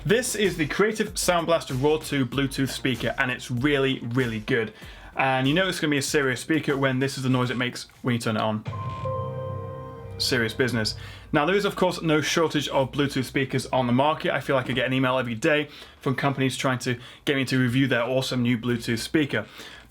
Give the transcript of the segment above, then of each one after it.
This is the Creative SoundBlaster Raw 2 Bluetooth speaker, and it's really, really good. And you know it's going to be a serious speaker when this is the noise it makes when you turn it on. Serious business. Now there is of course no shortage of Bluetooth speakers on the market. I feel like I get an email every day from companies trying to get me to review their awesome new Bluetooth speaker.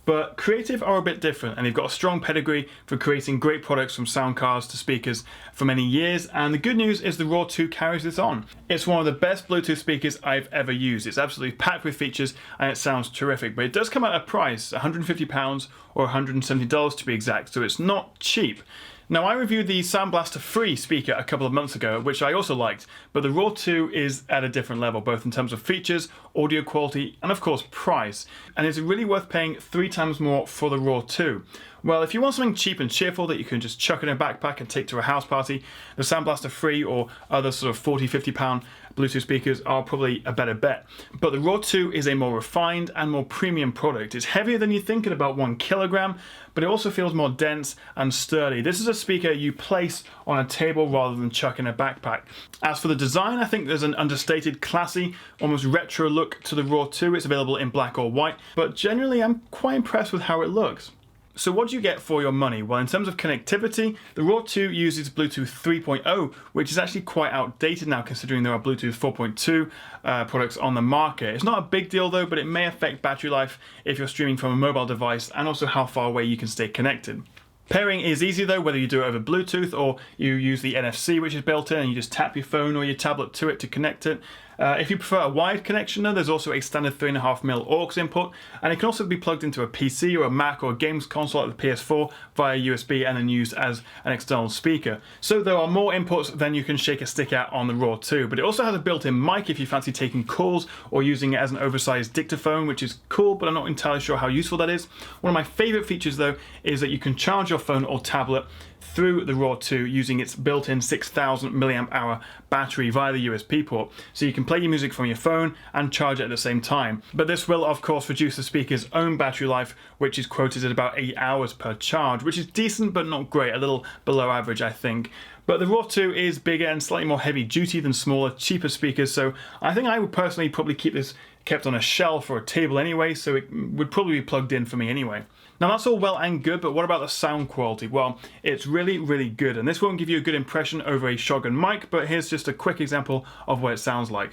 But Creative are a bit different, and they've got a strong pedigree for creating great products from sound cards to speakers for many years, and the good news is the Raw 2 carries this on. It's one of the best Bluetooth speakers I've ever used. It's absolutely packed with features and it sounds terrific, but it does come at a price, £150 or $170 to be exact, so it's not cheap. Now I reviewed the SoundBlaster Free speaker a couple of months ago, which I also liked, but the Raw 2 is at a different level, both in terms of features, audio quality, and of course price. And is it really worth paying 3 times more for the Raw 2? Well, if you want something cheap and cheerful that you can just chuck in a backpack and take to a house party, the SoundBlaster Free or other sort of £40, £50 Bluetooth speakers are probably a better bet. But the Raw 2 is a more refined and more premium product. It's heavier than you think at about 1 kilogram, but it also feels more dense and sturdy. This is a speaker you place on a table rather than chuck in a backpack. As for the design, I think there's an understated, classy, almost retro look to the Raw 2. It's available in black or white, but generally I'm quite impressed with how it looks. So what do you get for your money? Well, in terms of connectivity, the Raw 2 uses Bluetooth 3.0, which is actually quite outdated now considering there are Bluetooth 4.2 products on the market. It's not a big deal though, but it may affect battery life if you're streaming from a mobile device and also how far away you can stay connected. Pairing is easy though, whether you do it over Bluetooth or you use the NFC which is built in and you just tap your phone or your tablet to it to connect it. If you prefer a wired connection though, there's also a standard 3.5mm aux input, and it can also be plugged into a PC or a Mac or a games console like the PS4 via USB and then used as an external speaker. So there are more inputs than you can shake a stick at on the Raw 2, but it also has a built-in mic if you fancy taking calls or using it as an oversized dictaphone, which is cool, but I'm not entirely sure how useful that is. One of my favorite features though is that you can charge your phone or tablet through the Raw 2 using its built-in 6,000 mAh battery via the USB port. So you can play your music from your phone and charge it at the same time. But this will of course reduce the speaker's own battery life, which is quoted at about 8 hours per charge, which is decent but not great, a little below average I think. But the Raw 2 is bigger and slightly more heavy duty than smaller, cheaper speakers, so I think I would personally probably keep this kept on a shelf or a table anyway, so it would probably be plugged in for me anyway. Now that's all well and good, but what about the sound quality? Well, it's really, really good, and this won't give you a good impression over a shotgun mic, but here's just a quick example of what it sounds like.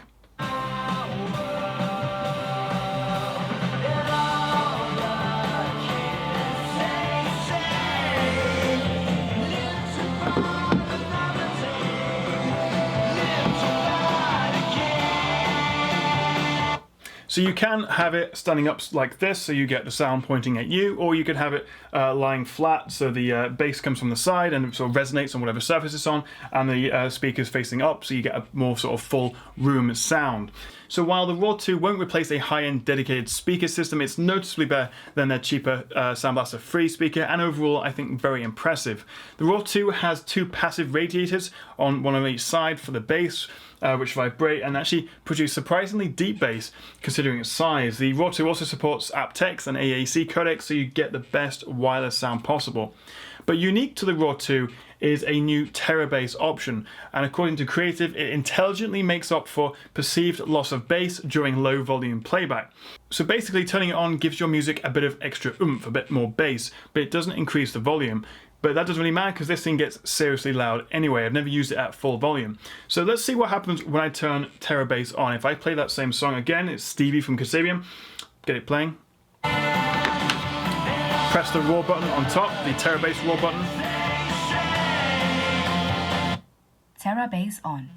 So you can have it standing up like this, so you get the sound pointing at you, or you could have it lying flat, so the bass comes from the side and sort of resonates on whatever surface it's on, and the speakers facing up, so you get a more sort of full room sound. So while the Raw 2 won't replace a high-end dedicated speaker system, it's noticeably better than their cheaper SoundBlaster Free speaker, and overall I think very impressive. The Raw 2 has 2 passive radiators on one on each side for the bass, which vibrate and actually produce surprisingly deep bass considering its size. The Raw 2 also supports aptX and AAC codecs, so you get the best wireless sound possible. But unique to the Raw 2 is a new Terabase option, and according to Creative, it intelligently makes up for perceived loss of bass during low volume playback. So basically turning it on gives your music a bit of extra oomph, a bit more bass, but it doesn't increase the volume. But that doesn't really matter because this thing gets seriously loud anyway. I've never used it at full volume. So let's see what happens when I turn Terabase on. If I play that same song again, it's Stevie from Kasabian. Get it playing. Press the raw button on top, the Terabase raw button. Terabase on.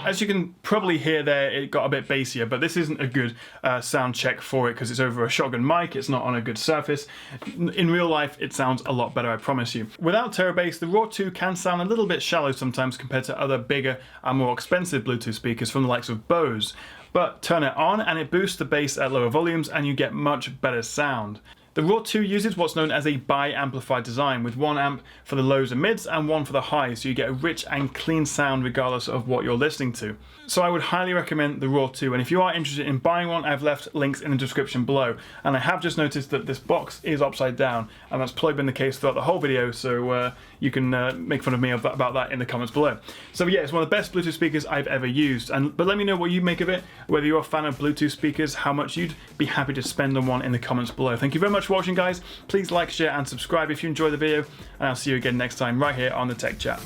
As you can probably hear there, it got a bit bassier, but this isn't a good sound check for it because it's over a shotgun mic, it's not on a good surface. In real life, it sounds a lot better, I promise you. Without Terabase, the Raw 2 can sound a little bit shallow sometimes compared to other bigger and more expensive Bluetooth speakers from the likes of Bose. But turn it on and it boosts the bass at lower volumes and you get much better sound. The Raw 2 uses what's known as a bi-amplified design, with one amp for the lows and mids and one for the highs, so you get a rich and clean sound regardless of what you're listening to. So I would highly recommend the Raw 2, and if you are interested in buying one, I've left links in the description below. And I have just noticed that this box is upside down, and that's probably been the case throughout the whole video, so you can make fun of me about that in the comments below. So yeah, it's one of the best Bluetooth speakers I've ever used, but let me know what you make of it, whether you're a fan of Bluetooth speakers, how much you'd be happy to spend on one in the comments below. Thank you very much for watching, guys. Please like, share and subscribe if you enjoyed the video, and I'll see you again next time right here on the Tech Chat.